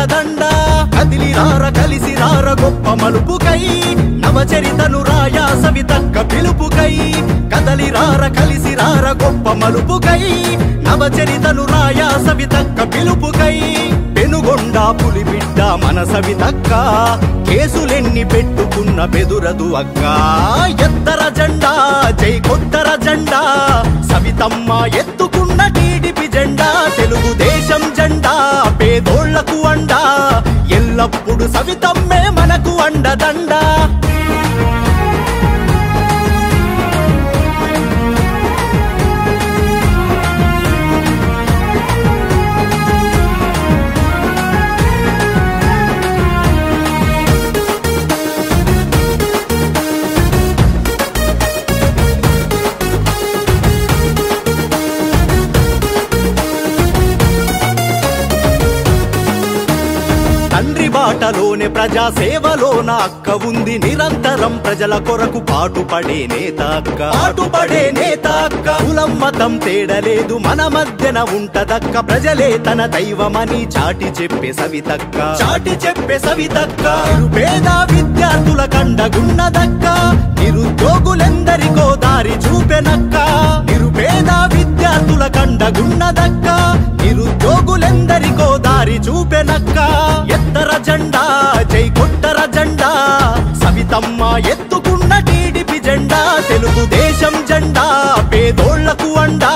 అండదండ కదిలిరార కలిసిరార గొప్ప మలుపుకై నవచరితను రాయా సవితక్క పిలుపుకై కదలిరార కలిసిరార గొప్ప మలుపుకై నవచరితను రాయా సవితక్క పిలుపుకై పెనుగొండ పులిబిడ్డ మన సవితక్క కేసులెన్ని పెట్టుకున్న బెదురదు అక్క ఎత్తర జెండా జై కొట్టర జెండా సవితమ్మ ఎత్తుకున్న టీడీపీ జెండా తెలుగుదేశం జెండా పేదోళ్లకు అండా ఎల్లప్పుడు సవితమ్మే మనకు అండదండ తండ్రి బాటలోనే ప్రజా సేవలోన అక్క ఉంది నిరంతరం ప్రజల కొరకు పాటుపడే నేత అక్క కులం మతం తేడలేదు మన మధ్యన ఉంటదక్క ప్రజలే తన దైవమని చాటి చెప్పే సవితక్క పేద విద్యార్థుల కండగున్నదక్క నిరుద్యోగులెందరికో దారి చూపెనక్క నిరుపేద విద్యార్థుల కండగున్నదక్క నిరుద్యోగులెందరికో దారి చూపెనక్క ఎత్తర జెండా జై కొట్టర జెండా సవితమ్మ ఎత్తుకున్న టీడీపీ జెండా తెలుగుదేశం జెండా పేదోళ్లకు అండా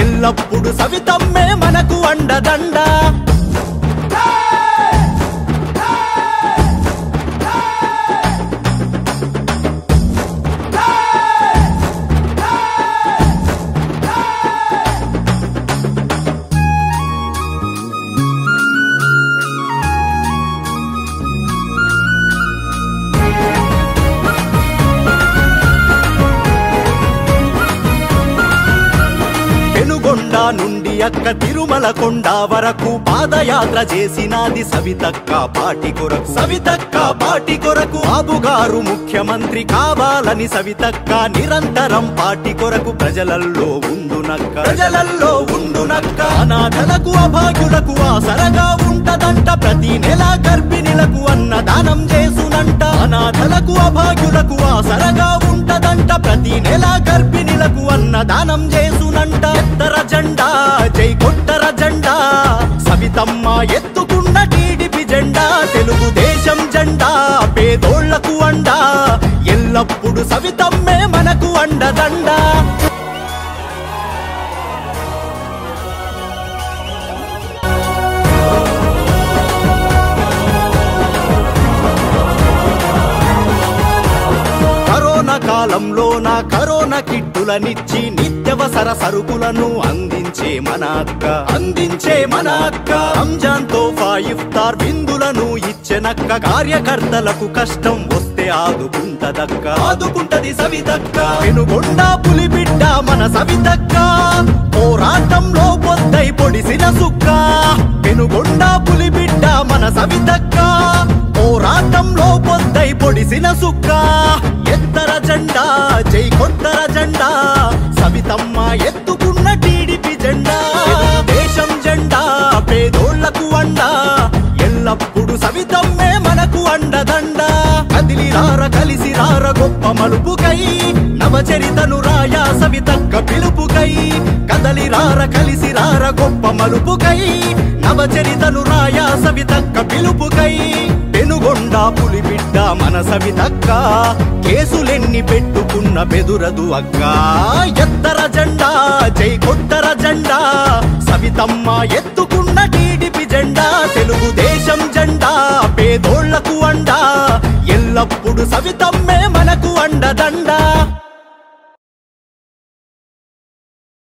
ఎల్లప్పుడు సవితమ్మే మనకు అండదండ నుండి అక్క తిరుమల కొండ వరకు పాదయాత్ర చేసినది సవితక్క పాటి కొరకు బాబుగారు ముఖ్యమంత్రి కావాలని సవితక్క నిరంతరం పాటి కొరకు ప్రజలల్లో ఉండునక్క అనాథలకు అభాగ్యులకు ఆసరగా ఉంటదంట ప్రతి నెల గర్భిణులకు అన్నదానం చేసునంట అనాథలకు అభాగ్యులకు ఆసరగా ఉంటదంట ప్రతి నెల గర్భిణులకు అన్నదానం చేసునంట ఎత్తర జెండా జై కొట్టర జెండా సవితమ్మ ఎత్తుకున్న టీడీపీ జెండా తెలుగుదేశం జెండా పేదోళ్లకు అండా ఎల్లప్పుడు సవితమ్మే మనకు అండదండ కాలంలో నా కరోనా కిట్టులనిచ్చి నిత్యవసర సరుకులను అందించే మన అక్క రంజాన్ తోఫా ఇఫ్తార్ విందులను ఇచ్చెనక్క కార్యకర్తలకు కష్టం వస్తే ఆదుకుంటది సవితక్క పెనుగొండ పులిబిడ్డ మన సవితక్క పోరాటంలో పొద్దై పొడిసిన సుక్క పెనుగొండ పులిబిడ్డ మన సవితక్క పోరాటంలో పొద్దై పొడిసిన సుక్క ఎత్తర జెండా జై కొట్టర జెండా సవితమ్మ ఎత్తుకున్న టీడీపీ జెండా దేశం జెండా పేదోళ్లకు అండా ఎల్లప్పుడు సవితమ్మే మనకు అండదండ కదిలిరార కలిసిరార గొప్ప మలుపుకై నవచరితను రాయా సవితక్క పిలుపుకై కదలిరార కలిసిరార గొప్ప మలుపుకై నవచరితను రాయా సవితక్క పిలుపుకై పెనుగొండ పులిబిడ్డ మన సవితక్క కేసులెన్ని పెట్టుకున్న బెదురదు అక్క ఎత్తర జెండా జై కొట్టర జెండా సవితమ్మ ఎత్తుకున్న టీడీపీ జెండా తెలుగుదేశం జెండా పేదోళ్లకు అండా ఎల్లప్పుడు సవితమ్మే మనకు అండదండ